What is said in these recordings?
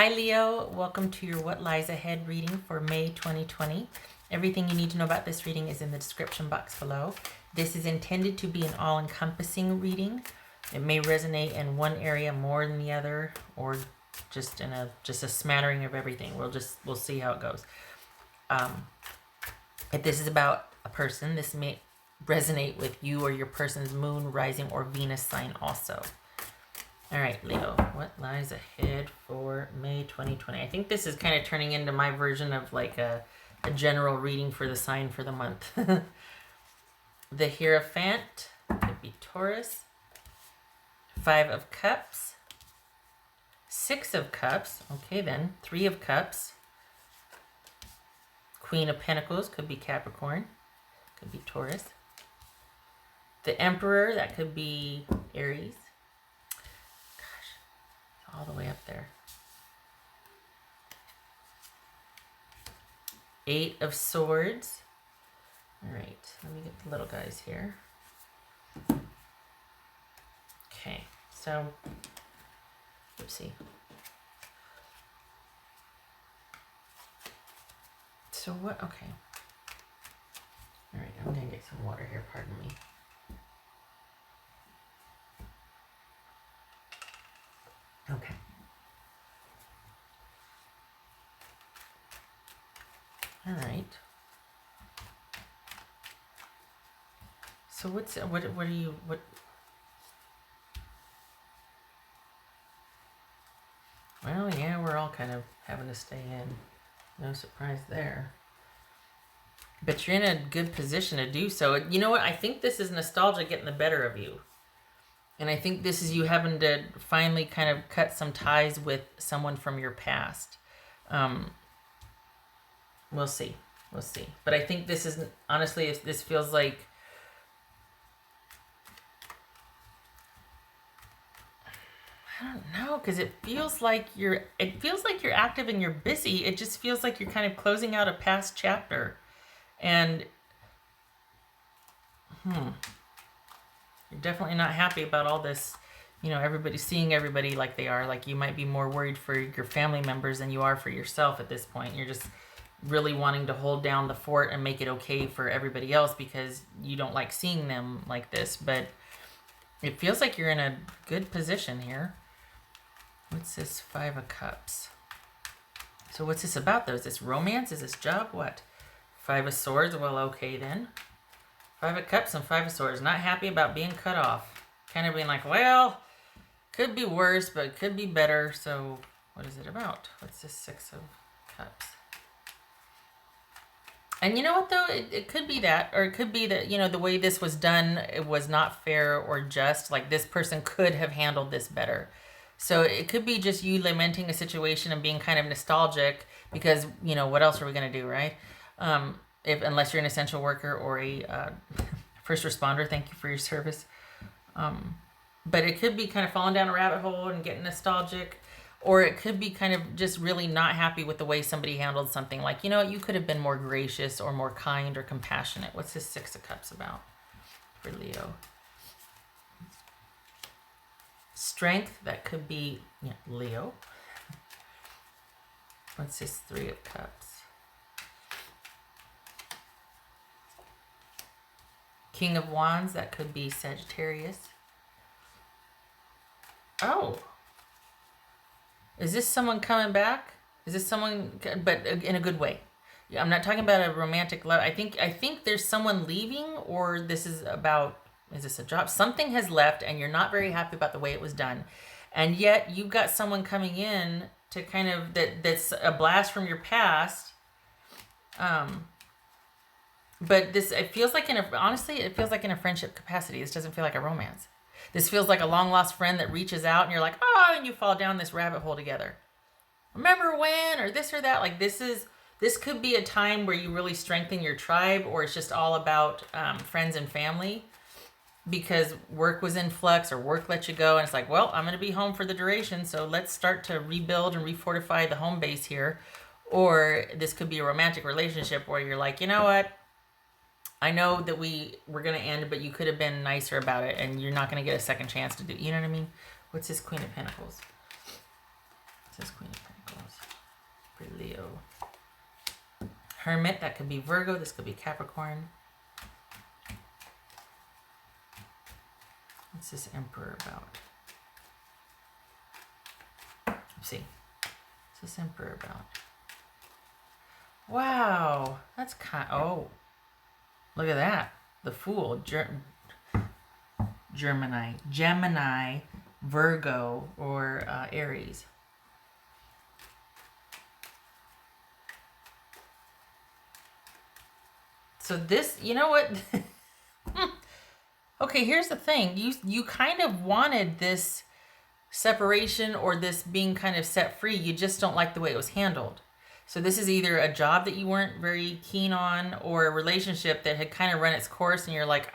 Hi Leo, welcome to your What Lies Ahead reading for May 2020. Everything you need to know about this reading is in the description box below. This is intended to be an all-encompassing reading. It may resonate in one area more than the other, or just in a smattering of everything. We'll see how it goes. If this is about a person, this may resonate with you or your person's moon, rising, or Venus sign also. All right, Leo, what lies ahead for May 2020? I think this is kind of turning into my version of like a general reading for the sign for the month. The Hierophant could be Taurus. 5 of Cups. 6 of Cups. Okay, then. 3 of Cups. Queen of Pentacles could be Capricorn. Could be Taurus. The Emperor, that could be Aries. All the way up there. 8 of Swords. All right, let me get the little guys here. Okay, so, oopsie. So what, okay. All right, I'm gonna get some water here, pardon me. Okay. All right. So what are you, well, yeah, we're all kind of having to stay in. No surprise there. But you're in a good position to do so. You know what? I think this is nostalgia getting the better of you. And I think this is you having to finally kind of cut some ties with someone from your past. We'll see. We'll see. But I think this is, honestly, if this feels like, I don't know, because it feels like you're active and you're busy. It just feels like you're kind of closing out a past chapter. And, you're definitely not happy about all this, you know, everybody seeing everybody like they are. Like, you might be more worried for your family members than you are for yourself at this point. You're just really wanting to hold down the fort and make it okay for everybody else because you don't like seeing them like this. But it feels like you're in a good position here. What's this 5 of Cups? So what's this about, though? Is this romance? Is this job? What? 5 of Swords? Well, okay then. 5 of Cups and 5 of Swords. Not happy about being cut off. Kind of being like, well, could be worse, but it could be better. So what is it about? What's this 6 of Cups? And you know what, though? It could be that. Or it could be that, you know, the way this was done, it was not fair or just. Like, this person could have handled this better. So it could be just you lamenting a situation and being kind of nostalgic because, you know, what else are we going to do, right? Unless you're an essential worker or a first responder, thank you for your service. But it could be kind of falling down a rabbit hole and getting nostalgic, or it could be kind of just really not happy with the way somebody handled something. Like, you know, you could have been more gracious or more kind or compassionate. What's this 6 of Cups about for Leo? Strength, that could be, yeah, Leo. What's this 3 of Cups? King of Wands, that could be Sagittarius. Oh. Is this someone coming back? Is this someone, but in a good way? I'm not talking about a romantic love. I think there's someone leaving, or this is about, is this a job? Something has left and you're not very happy about the way it was done. And yet you've got someone coming in to kind of, that's a blast from your past. But this, it feels like honestly, it feels like in a friendship capacity. This doesn't feel like a romance. This feels like a long lost friend that reaches out and you're like, oh, and you fall down this rabbit hole together. Remember when, or this or that. Like, this could be a time where you really strengthen your tribe, or it's just all about friends and family because work was in flux or work let you go. And it's like, well, I'm going to be home for the duration. So let's start to rebuild and refortify the home base here. Or this could be a romantic relationship where you're like, you know what? I know that we were going to end, but you could have been nicer about it, and you're not going to get a second chance to do, you know what I mean? What's this Queen of Pentacles? What's this Queen of Pentacles? for Leo. Hermit, that could be Virgo. This could be Capricorn. What's this Emperor about? Let's see. What's this Emperor about? Wow. That's kind of... Oh. Look at that. The Fool. Gemini, Virgo, or Aries. So this, you know what? Okay, here's the thing. You kind of wanted this separation or this being kind of set free. You just don't like the way it was handled. So this is either a job that you weren't very keen on or a relationship that had kind of run its course and you're like,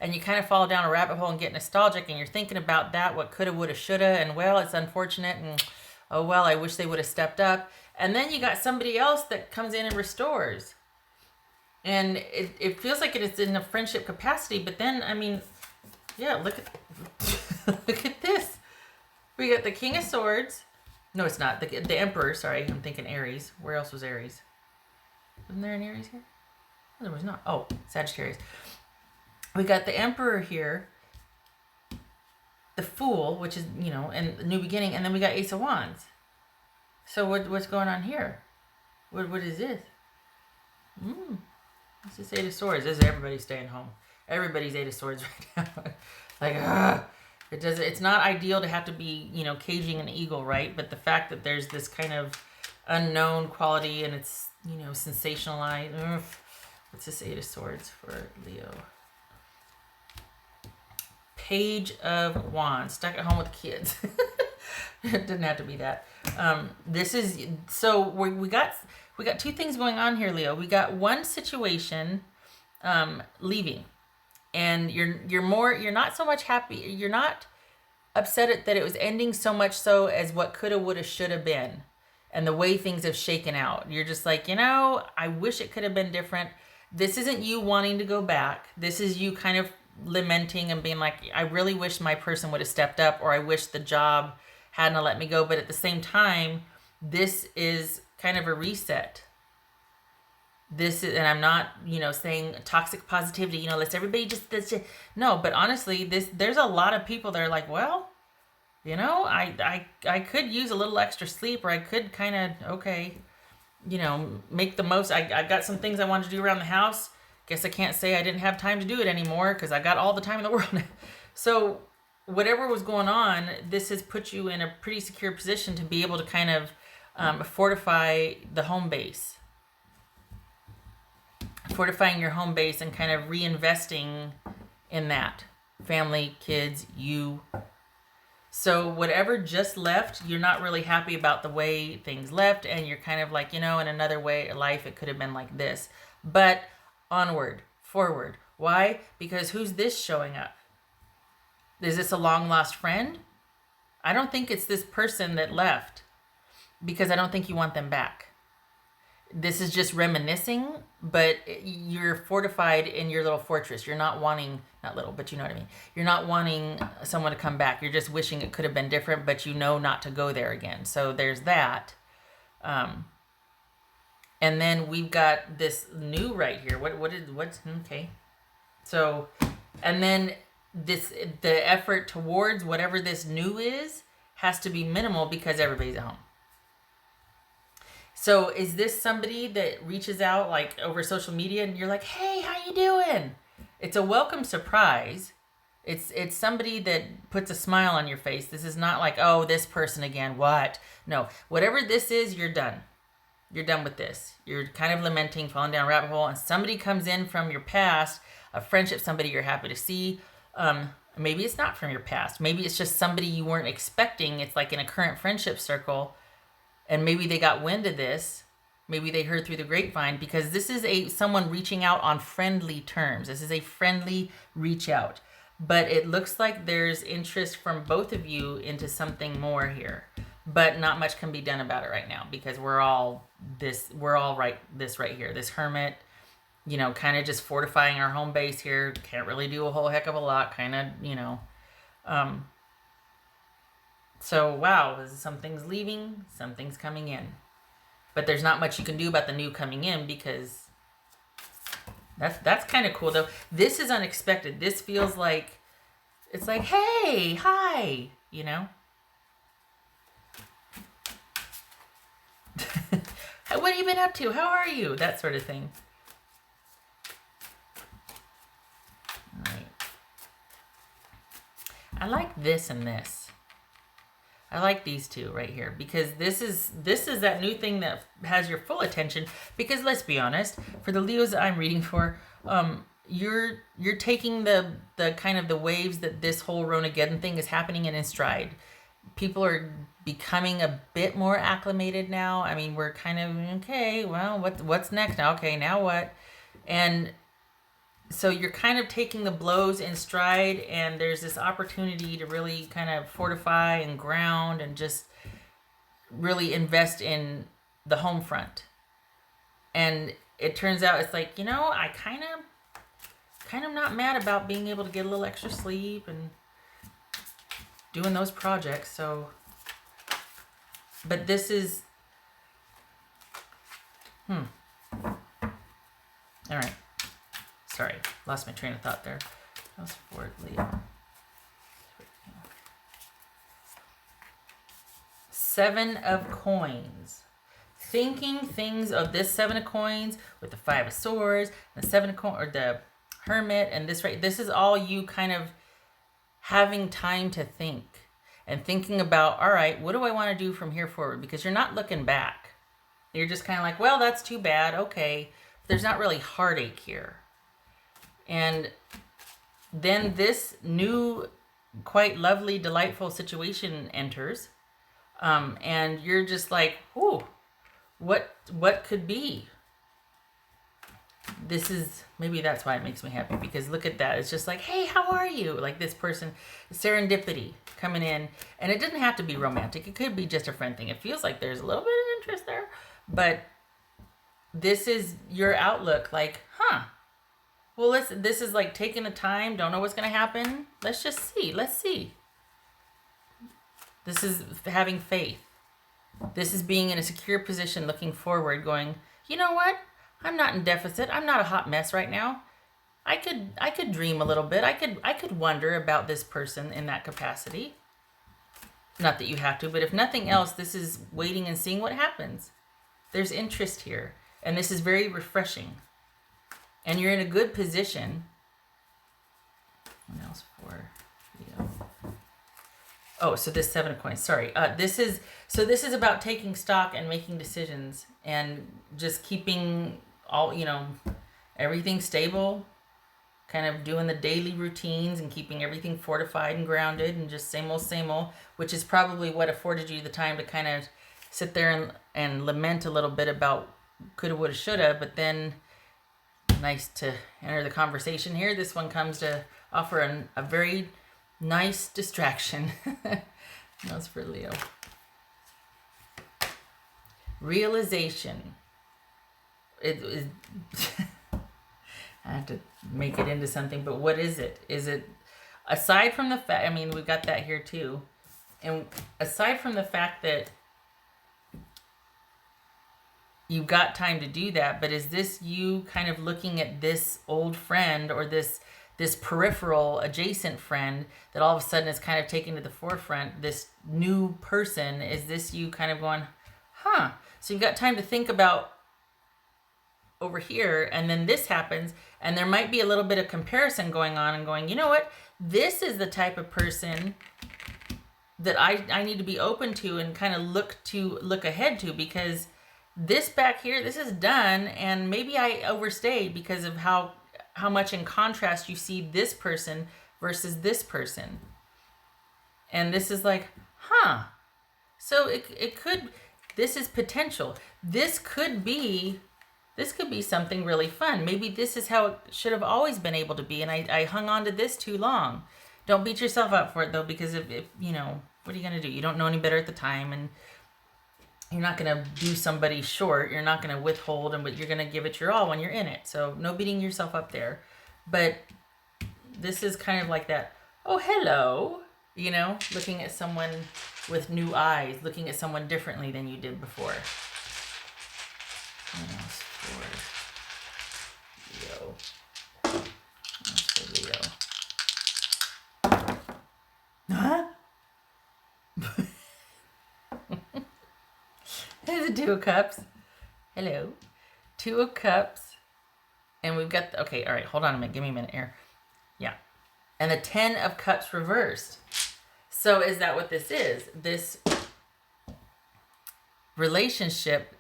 and you kind of fall down a rabbit hole and get nostalgic and you're thinking about that, what coulda, woulda, shoulda, and well, it's unfortunate and oh well, I wish they would have stepped up. And then you got somebody else that comes in and restores. And it feels like it is in a friendship capacity, but then, I mean, yeah, look at look at this. We got the King of Swords. No, it's not. The Emperor, sorry. I'm thinking Aries. Where else was Aries? Wasn't there an Aries here? No, there was not. Oh, Sagittarius. We got the Emperor here. The Fool, which is, you know, and the New Beginning. And then we got Ace of Wands. So what's going on here? What is this? What's this Eight of Swords? This is everybody staying home. Everybody's Eight of Swords right now. Like, it's not ideal to have to be, you know, caging an eagle, right? But the fact that there's this kind of unknown quality and it's, you know, sensationalized. What's this Eight of Swords for Leo? Page of Wands. Stuck at home with kids. It didn't have to be that. This is, so we got two things going on here, Leo. We got one situation leaving. And you're not so much happy. You're not upset that it was ending so much so as what coulda, woulda, shoulda been. And the way things have shaken out. You're just like, you know, I wish it could have been different. This isn't you wanting to go back. This is you kind of lamenting and being like, I really wish my person would have stepped up, or I wish the job hadn't let me go. But at the same time, this is kind of a reset. This is, and I'm not, you know, saying toxic positivity, you know, let's everybody just no, but honestly, there's a lot of people that are like, well, you know, I could use a little extra sleep, or I could kind of, okay, you know, make the most. I've got some things I wanted to do around the house. Guess I can't say I didn't have time to do it anymore because I got all the time in the world. So whatever was going on, this has put you in a pretty secure position to be able to kind of fortify the home base. Fortifying your home base and kind of reinvesting in that. Family, kids, you. So whatever just left, you're not really happy about the way things left, and you're kind of like, you know, in another way of life, it could have been like this. But onward, forward. Why? Because who's this showing up? Is this a long-lost friend? I don't think it's this person that left, because I don't think you want them back. This is just reminiscing, but you're fortified in your little fortress. You're not wanting, not little, but you know what I mean. You're not wanting someone to come back. You're just wishing it could have been different, but you know not to go there again. So there's that. And then we've got this new right here. What's, okay. So, and then the effort towards whatever this new is has to be minimal because everybody's at home. So is this somebody that reaches out like over social media and you're like, hey, how you doing? It's a welcome surprise. It's somebody that puts a smile on your face. This is not like, oh, this person again, what? No, whatever this is, you're done. You're done with this. You're kind of lamenting, falling down a rabbit hole, and somebody comes in from your past, a friendship, somebody you're happy to see. Maybe it's not from your past. Maybe it's just somebody you weren't expecting. It's like in a current friendship circle. And maybe they got wind of this. Maybe they heard through the grapevine, because this is someone reaching out on friendly terms. This is a friendly reach out. But it looks like there's interest from both of you into something more here. But not much can be done about it right now, because we're all right here. This hermit, you know, kind of just fortifying our home base here. Can't really do a whole heck of a lot, kind of, you know. So, wow, something's leaving, something's coming in. But there's not much you can do about the new coming in, because that's kind of cool though. This is unexpected. This feels like, it's like, hey, hi, you know? What have you been up to? How are you? That sort of thing. All right. I like this and this. I like these two right here, because this is that new thing that has your full attention. Because let's be honest, for the Leos that I'm reading for, you're taking the kind of the waves that this whole Ronageddon thing is happening in stride. People are becoming a bit more acclimated now. I mean, we're kind of, okay, well, what's next now? Okay, now what? And so you're kind of taking the blows in stride, and there's this opportunity to really kind of fortify and ground and just really invest in the home front. And it turns out it's like, I kind of not mad about being able to get a little extra sleep and doing those projects. So, but this is, all right. Sorry, lost my train of thought there. That was for Leo. 7 of coins. Thinking things of this 7 of coins with the 5 of swords, the 7 of coins, or the hermit, and this, right? This is all you kind of having time to think and thinking about, all right, what do I want to do from here forward? Because you're not looking back. You're just kind of like, well, that's too bad. Okay. There's not really heartache here. And then this new, quite lovely, delightful situation enters. And you're just like, ooh, what could be? This is, maybe that's why it makes me happy, because look at that. It's just like, hey, how are you? Like this person, serendipity coming in. And it doesn't have to be romantic. It could be just a friend thing. It feels like there's a little bit of interest there. But this is your outlook, like, well, this is like taking the time, don't know what's going to happen. Let's just see. Let's see. This is having faith. This is being in a secure position, looking forward, going, you know what? I'm not in deficit. I'm not a hot mess right now. I could dream a little bit. I could wonder about this person in that capacity. Not that you have to, but if nothing else, this is waiting and seeing what happens. There's interest here, and this is very refreshing. And you're in a good position. What else for Leo? Oh, so this 7 of coins. Sorry. This is about taking stock and making decisions and just keeping all, everything stable, kind of doing the daily routines and keeping everything fortified and grounded and just same old, which is probably what afforded you the time to kind of sit there and lament a little bit about coulda, woulda, shoulda, but then nice to enter the conversation here. This one comes to offer a very nice distraction. That's for Leo. Realization. It is. I have to make it into something, but what is it? Is it, aside from the fact, I mean, we've got that here too, and aside from the fact that you've got time to do that, but is this you kind of looking at this old friend or this peripheral adjacent friend that all of a sudden is kind of taken to the forefront, this new person? Is this you kind of going, so you've got time to think about over here, and then this happens, and there might be a little bit of comparison going on and going, you know what, this is the type of person that I need to be open to and kind of look ahead to, because this back here, this is done, and maybe I overstayed because of how much in contrast you see this person versus this person. And this is like, so it could, this is potential. This could be something really fun. Maybe this is how it should have always been able to be, and I hung on to this too long. Don't beat yourself up for it though, because if what are you going to do? You don't know any better at the time, and you're not going to do somebody short. You're not going to withhold, but you're going to give it your all when you're in it. So no beating yourself up there. But this is kind of like that, oh, hello, looking at someone with new eyes, looking at someone differently than you did before. And that's for Leo. That's for Leo. Huh? There's a 2 of Cups. Hello. 2 of Cups. And we've got, okay, all right, hold on a minute. Give me a minute here. Yeah. And the 10 of Cups reversed. So is that what this is? This relationship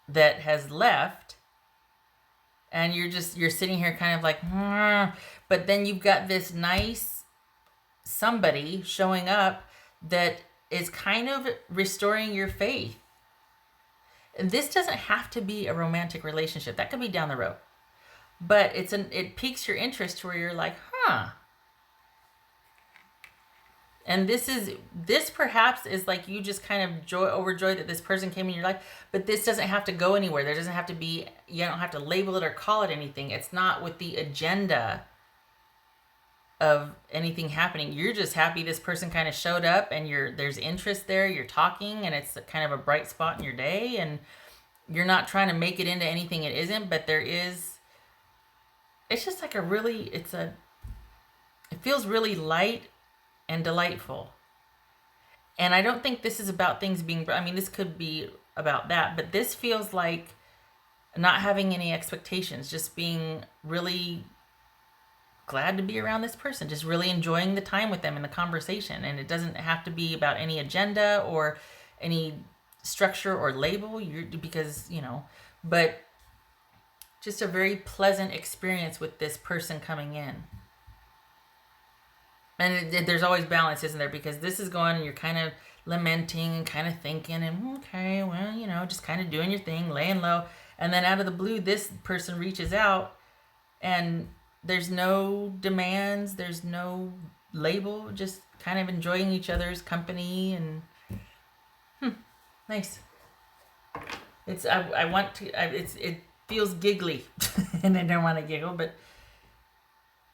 that has left, and you're sitting here kind of like, but then you've got this nice somebody showing up that is kind of restoring your faith. And this doesn't have to be a romantic relationship. That could be down the road. But it piques your interest to where you're like, And this perhaps is like you just kind of overjoyed that this person came in your life, but this doesn't have to go anywhere. There doesn't have to be, you don't have to label it or call it anything. It's not with the agenda of anything happening. You're just happy this person kind of showed up and there's interest there. You're talking and it's kind of a bright spot in your day, and you're not trying to make it into anything it isn't, but it's just like it feels really light and delightful. And I don't think this is about things being, this could be about that, but this feels like not having any expectations, just being really glad to be around this person, just really enjoying the time with them and the conversation. And it doesn't have to be about any agenda or any structure or label, but just a very pleasant experience with this person coming in. And there's always balance, isn't there? Because this is going and you're kind of lamenting and kind of thinking and, okay, well, just kind of doing your thing, laying low. And then out of the blue, this person reaches out and there's no demands, there's no label, just kind of enjoying each other's company. And nice. It feels giggly and I don't want to giggle, but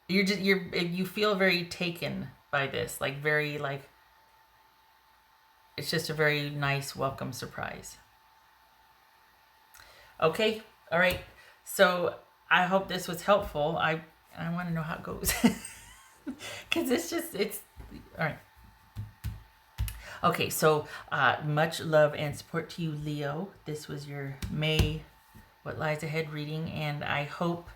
you feel very taken by this, like very, like, it's just a very nice welcome surprise. Okay, all right. So I hope this was helpful. I want to know how it goes because it's all right. Okay, so much love and support to you, Leo. This was your May What Lies Ahead reading, and I hope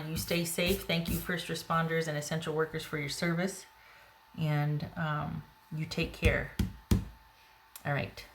you stay safe. Thank you, first responders and essential workers, for your service. And you take care. All right.